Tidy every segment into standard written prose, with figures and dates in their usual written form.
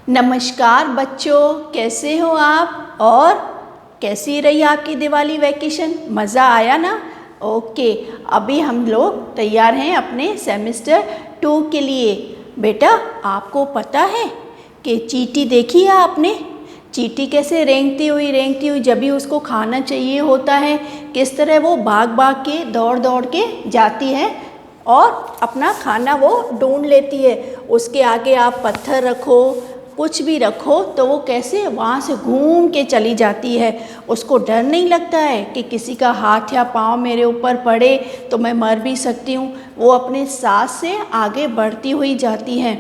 नमस्कार बच्चों, कैसे हो आप और कैसी रही आपकी दिवाली वैकेशन? मज़ा आया ना? ओके, अभी हम लोग तैयार हैं अपने सेमेस्टर 2 के लिए। बेटा, आपको पता है कि चींटी देखी है आपने? चींटी कैसे रेंगती हुई जब भी उसको खाना चाहिए होता है, किस तरह वो भाग भाग के दौड़ के जाती है और अपना खाना वो ढूंढ लेती है। उसके आगे आप पत्थर रखो, कुछ भी रखो तो वो कैसे वहाँ से घूम के चली जाती है। उसको डर नहीं लगता है कि किसी का हाथ या पाँव मेरे ऊपर पड़े तो मैं मर भी सकती हूँ। वो अपने साथ से आगे बढ़ती हुई जाती है।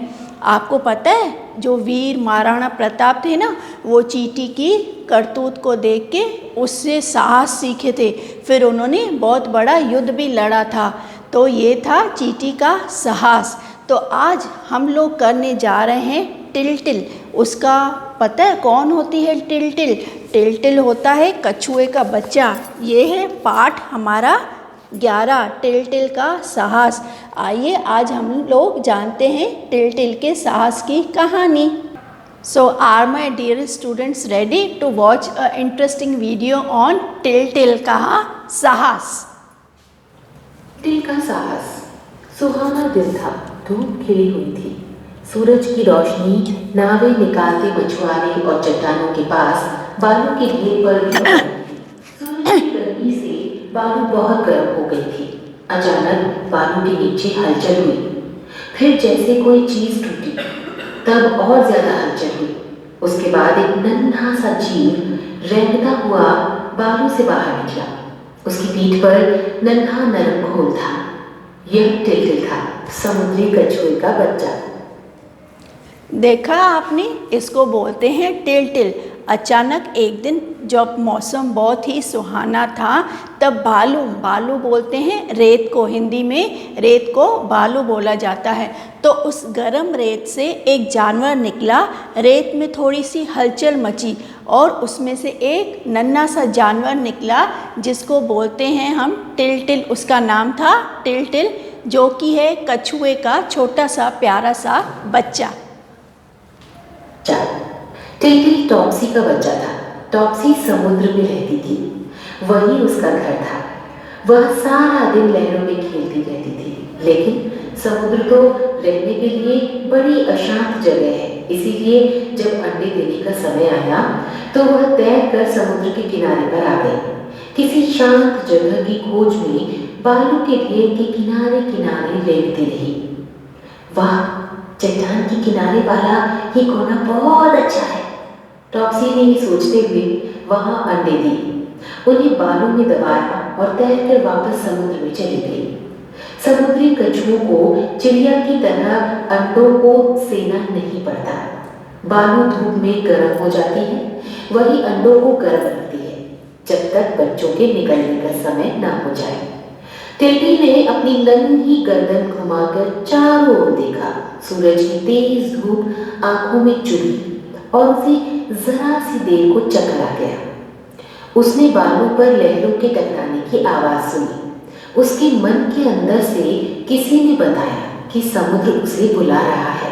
आपको पता है, जो वीर महाराणा प्रताप थे ना, वो चींटी की करतूत को देख के उससे साहस सीखे थे। फिर उन्होंने बहुत बड़ा युद्ध भी लड़ा था। तो ये था चींटी का साहस। तो आज हम लोग करने जा रहे हैं टिलटिल। उसका पता है कौन होती है टिलटिल? टिलटिल होता है कछुए का बच्चा। ये है पाठ हमारा 11, टिलटिल का साहस। आइए आज हम लोग जानते हैं टिलटिल के साहस की कहानी। So are my dear students ready to watch a interesting video on टिलटिल का साहस? टिल का साहस। सुहाना दिन था, धूप खिली हुई थी। सूरज की रोशनी नावें निकालते मछुआरे और चट्टानों के पास बालू की ढेर पर भी सूरज की गर्मी से बालू बहुत गर्म हो गई थी। अचानक बालू के नीचे हलचल हुई, फिर जैसे कोई चीज टूटी, तब और ज्यादा हलचल हुई। उसके बाद एक नन्हा सा जीव रेंगता हुआ बालू से बाहर निकला। उसकी पीठ पर नन्हा नरम घोल था। यह टिलटिल था, समुद्री कछुए का बच्चा। देखा आपने, इसको बोलते हैं टिलटिल। अचानक एक दिन जब मौसम बहुत ही सुहाना था, तब बालू बोलते हैं रेत को। हिंदी में रेत को बालू बोला जाता है। तो उस गर्म रेत से एक जानवर निकला। रेत में थोड़ी सी हलचल मची और उसमें से एक नन्हा सा जानवर निकला जिसको बोलते हैं हम टिलटिल। उसका नाम था टिलटिल, जो कि है कछुए का छोटा सा प्यारा सा बच्चा। टिलटिल टॉप्सी का बच्चा था। टॉप्सी समुद्र में रहती थी, वही उसका घर था। वह सारा दिन लहरों में खेलती रहती थी। लेकिन समुद्र तो रहने के लिए बड़ी अशांत जगह है, इसीलिए जब अंडे देने का समय आया तो वह तैरकर समुद्र के किनारे पर आ गई। किसी शांत जगह की खोज में बालू के ढेर के किनारे किनारे रेंगती रही। वाह, चट्टान के किनारे वाला ये कोना बहुत अच्छा है। टॉप्सी ने ये सोचते हुए वहां अंडे दिए, उन्हें बालू में दबाया और तैरकर वापस समुद्र में चली गई। समुद्री कछुओं को चिड़िया की तरह अंडों को सेना नहीं पड़ता। बालू धूप में गर्म हो जाती है, वही अंडों को गर्म रखती है जब तक बच्चों के निकलने का समय न हो जाए। टिलटिल ने अपनी नन्ही गर्दन घुमाकर चारों ओर देखा। सूरज की तेज धूप आंखों में चुभी और उसे जरा सी देर को चक्कर आ गया। उसने बालू पर लहरों के टकराने की आवाज सुनी। उसके मन के अंदर से किसी ने बताया कि समुद्र उसे बुला रहा है।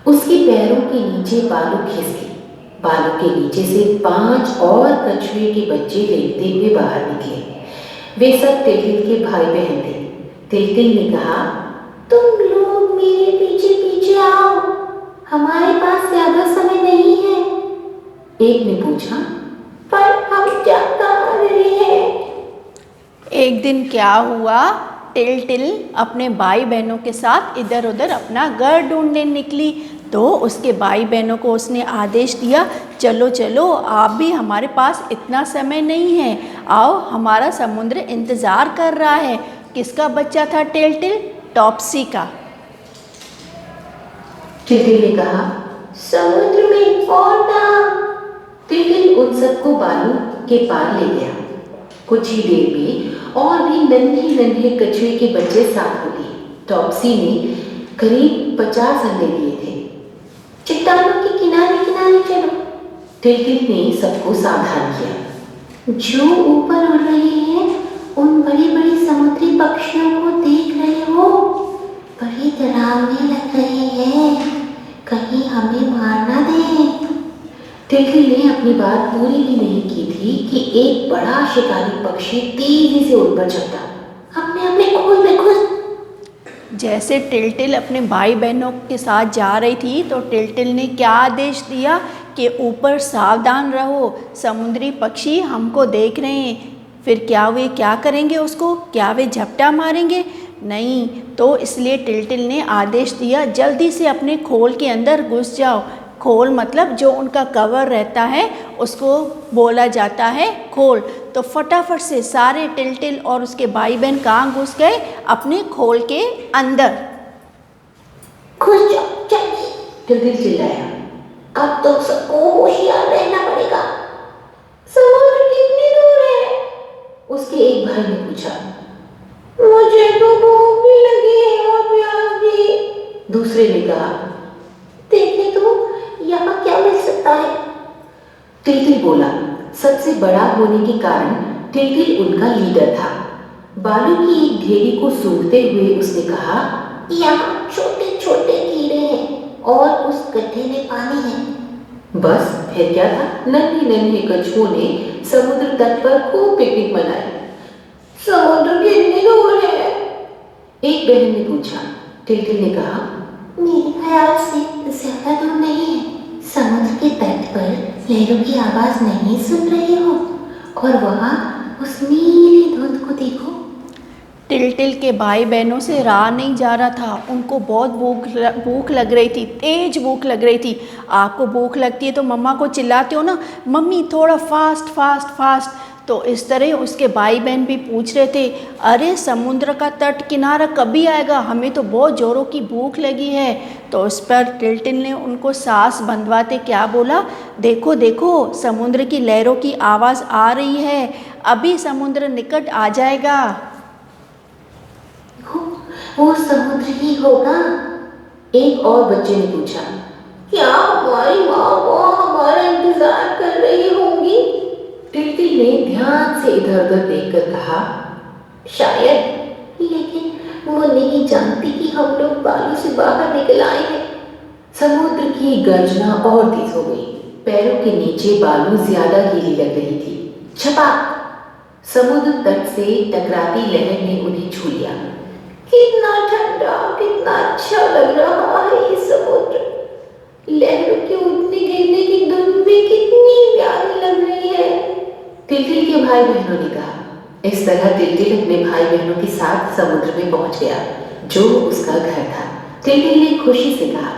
उसके पैरों के नीचे बालू खिसकी। बालू के नीचे से 5 और कछुए के बच्चे रेंगते हुए बाहर निकले। वे सब टिलटिल के भाई बहन थे। टिलटिल ने कहा, तुम लोग मेरे पीछे पीछे आओ, हमारे पास ज्यादा समय नहीं है। एक ने पूछा, पर हम क्या कर रहे हैं? एक दिन क्या हुआ, टिलटिल अपने भाई बहनों के साथ इधर उधर अपना घर ढूंढने निकली। तो उसके भाई बहनों को उसने आदेश दिया, चलो चलो, आप भी, हमारे पास इतना समय नहीं है, आओ, हमारा समुद्र इंतज़ार कर रहा है। किसका बच्चा था टिलटिल? टॉप्सी का। टिलटिल ने कहा, समुद्र में कौन था? टिलटिल उन सबको बालू के पार ले गया। कुछ ही देर में और भी नन्हे नन्हे कछुए के बच्चे साथ हो गए। टॉप्सी ने करीब 50 अंडे दिए थे। चट्टानों के किनारे किनारे चलो, टिलटिल ने सबको सावधान किया। जो ऊपर उड़ रहे हैं, उन बड़ी बड़ी समुद्री पक्षियों को देख रहे हो? बड़ी डरावने लग रहे हैं। कहीं हमें मार ना दे। टिलटिल ने अपनी बात पूरी भी नहीं की थी कि एक बड़ा शिकारी पक्षी तेजी से उड़ पर चढ़ा। हमने अपने खोल में घुस। जैसे टिलटिल अपने भाई बहनों के साथ जा रही थी तो टिलटिल ने क्या आदेश दिया कि ऊपर सावधान रहो, समुद्री पक्षी हमको देख रहे हैं। फिर क्या वे क्या करेंगे उसको? क्या वे झपटा मारेंगे? नहीं। तो इसलिए टिलटिल ने आदेश दिया जल्दी से अपने खोल के अंदर घुस जाओ। खोल मतलब जो उनका कवर रहता है उसको बोला जाता है खोल। तो फटाफट से सारे टिलटिल और उसके भाई बहन कहाँ घुस गए? अपने खोल के अंदर। घुस जाओ जल्दी, टिलटिल चिल्लाया। अब तो सबको होशियार रहना पड़ेगा। समुद्र कितनी दूर है? उसके एक भाई ने पूछा। मुझे तो भूख भी लगी है और प्यास भी, दूसरे ने कहा। देखने तो यहाँ क्या मिल सकता है? टिलटिल बोला। सबसे बड़ा होने के कारण टिलटिल उनका लीडर था। बालू की एक ढेरी को सूंघते हुए उसने कहा, यहाँ छोटे छोटे कीड़े हैं और उस गड्ढे में पानी है। बस फिर क्या था, नन्हे नन्हे कछुओं ने समुद्र तट पर खूब पिकनिक मनाई। समुद्र कितनी दूर है? एक बहन ने पूछा। टिलटिल ने कहा, मेरे ख्याल से ज्यादा दूर नहीं है। समुद्र के तट पर लहरों की आवाज नहीं सुन रहे हो? और वहां उस नीली धुंध को देखो। टिलटिल के भाई बहनों से रहा नहीं जा रहा था। उनको बहुत भूख लग रही थी, तेज भूख लग रही थी। आपको भूख लगती है तो मम्मा को चिल्लाते हो ना, मम्मी थोड़ा फास्ट फास्ट फास्ट। तो इस तरह उसके भाई बहन भी पूछ रहे थे, अरे समुद्र का तट किनारा कभी आएगा? हमें तो बहुत ज़ोरों की भूख लगी है। तो उस पर टिलटिल ने उनको सांस बंधवाते क्या बोला, देखो देखो समुद्र की लहरों की आवाज़ आ रही है, अभी समुद्र निकट आ जाएगा। वो समुद्र ही होगा? एक और बच्चे ने पूछा। क्या हमारी माँ वो हमारा इंतजार कर रही होंगी? टिलटिल ने ध्यान से इधर उधर देखकर कहा, शायद, लेकिन वो नहीं जानती कि हम लोग बालू से बाहर निकल आए हैं। समुद्र की गर्जना और तेज हो गई। पैरों के नीचे बालू ज्यादा गीली लग रही थी। छपाक! समुद्र तट से टकराती लहर ने उन्हें छू लिया। कितना ठंडा, कितना अच्छा लग रहा है ये समुद्र। लहरों के उठने गिरने की धुन भी कितनी प्यारी लग रही है। टिलटिल के भाई बहनों ने कहा। इस तरह टिलटिल अपने भाई बहनों के साथ समुद्र में पहुंच गया, जो उसका घर था। टिलटिल ने खुशी से कहा,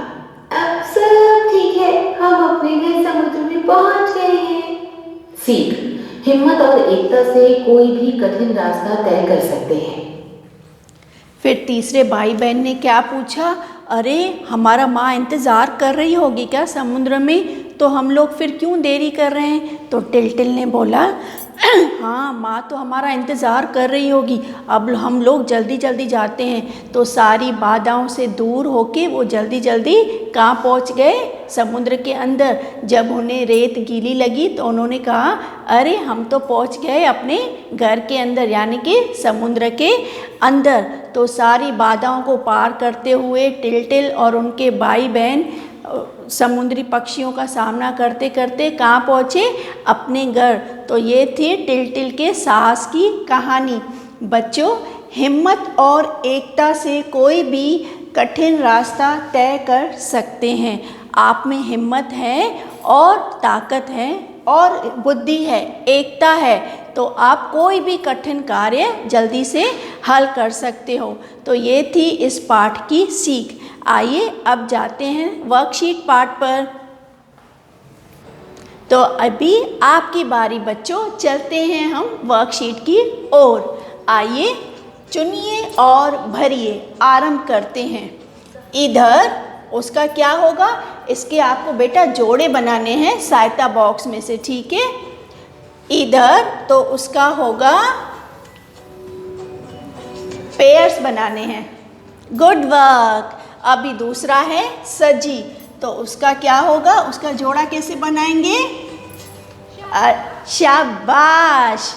अब सब ठीक है, हम अपने घर समुद्र में पहुंच गए हैं। सीख, हिम्मत और एकता से कोई भी कठिन रास्ता तय कर सकते हैं। फिर तीसरे भाई बहन ने क्या पूछा, अरे हमारा माँ इंतज़ार कर रही होगी क्या समुद्र में? तो हम लोग फिर क्यों देरी कर रहे हैं? तो टिलटिल ने बोला, हाँ माँ तो हमारा इंतज़ार कर रही होगी, अब हम लोग जल्दी जल्दी जाते हैं। तो सारी बाधाओं से दूर होके वो जल्दी जल्दी कहाँ पहुँच गए? समुद्र के अंदर। जब उन्हें रेत गीली लगी तो उन्होंने कहा, अरे हम तो पहुँच गए अपने घर के अंदर, यानी कि समुद्र के अंदर। तो सारी बाधाओं को पार करते हुए टिलटिल और उनके भाई बहन समुद्री पक्षियों का सामना करते करते कहाँ पहुँचे? अपने घर। तो ये थी टिलटिल के साहस की कहानी। बच्चों, हिम्मत और एकता से कोई भी कठिन रास्ता तय कर सकते हैं। आप में हिम्मत है और ताकत है और बुद्धि है, एकता है, तो आप कोई भी कठिन कार्य जल्दी से हल कर सकते हो। तो ये थी इस पाठ की सीख। आइए अब जाते हैं वर्कशीट पाठ पर। तो अभी आपकी बारी बच्चों, चलते हैं हम वर्कशीट की ओर। आइए चुनिए और भरिए, आरंभ करते हैं। इधर उसका क्या होगा? इसके आपको बेटा जोड़े बनाने हैं सहायता बॉक्स में से, ठीक है? इधर तो उसका होगा पेयर्स बनाने हैं, गुड वर्क। अभी दूसरा है सजी, तो उसका क्या होगा? उसका जोड़ा कैसे बनाएंगे? शाबाश।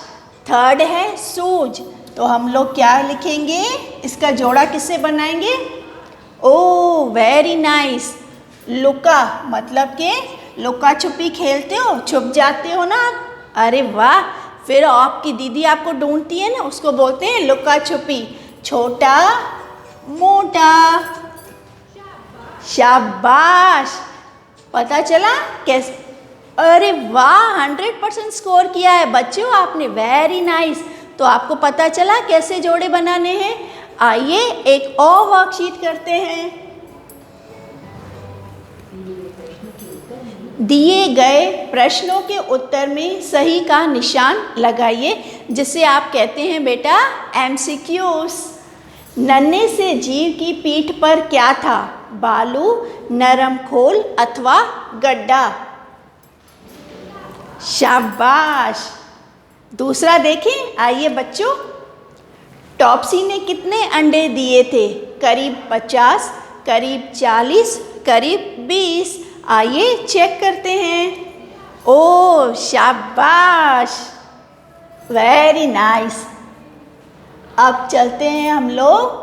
थर्ड है सूज, तो हम लोग क्या लिखेंगे? इसका जोड़ा किससे बनाएंगे? ओ वेरी नाइस। लुका मतलब कि लुका छुपी खेलते हो, छुप जाते हो ना आप। अरे वाह, फिर आपकी दीदी आपको ढूंढती है ना, उसको बोलते हैं लुका छुपी। छोटा मोटा। शाबाश, पता चला कैसे। अरे वाह, 100% स्कोर किया है बच्चों आपने, वेरी नाइस। तो आपको पता चला कैसे जोड़े बनाने हैं। आइए एक और वर्कशीट करते हैं। दिए गए प्रश्नों के उत्तर में सही का निशान लगाइए, जिसे आप कहते हैं बेटा एमसीक्यूज। नन्हे से जीव की पीठ पर क्या था? बालू, नरम खोल अथवा गड्ढा। शाबाश। दूसरा देखें, आइए बच्चों। टॉप्सी ने कितने अंडे दिए थे? करीब 50, करीब 40, करीब 20। आइए चेक करते हैं। ओ शाबाश, वेरी नाइस। अब चलते हैं हम लोग,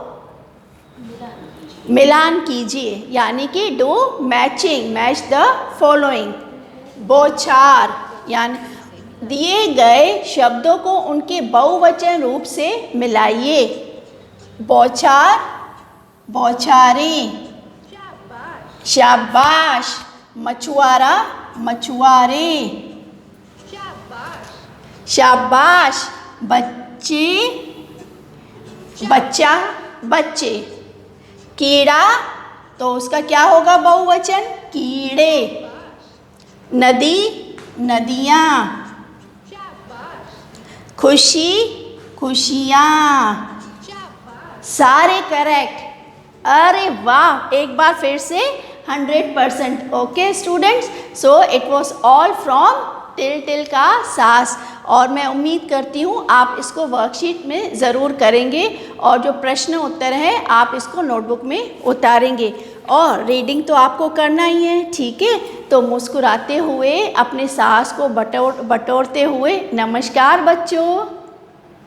मिलान कीजिए, यानी कि do matching, match the following. बौछार, यानी दिए गए शब्दों को उनके बहुवचन रूप से मिलाइए। बौछार, बौछारें। शाबाश। मछुआरा, मछुआरे। शाबाश। बच्चे, बच्चा, बच्चे। कीड़ा, तो उसका क्या होगा बहुवचन? कीड़े। नदी, नदियाँ। खुशी, खुशियाँ। सारे करेक्ट। अरे वाह, एक बार फिर से 100%। Okay students, so it was all from till का सास। और मैं उम्मीद करती हूँ आप इसको वर्कशीट में ज़रूर करेंगे, और जो प्रश्न उत्तर है आप इसको नोटबुक में उतारेंगे। और रीडिंग तो आपको करना ही है, ठीक है। तो मुस्कुराते हुए अपने सास को बटोरते हुए नमस्कार बच्चों।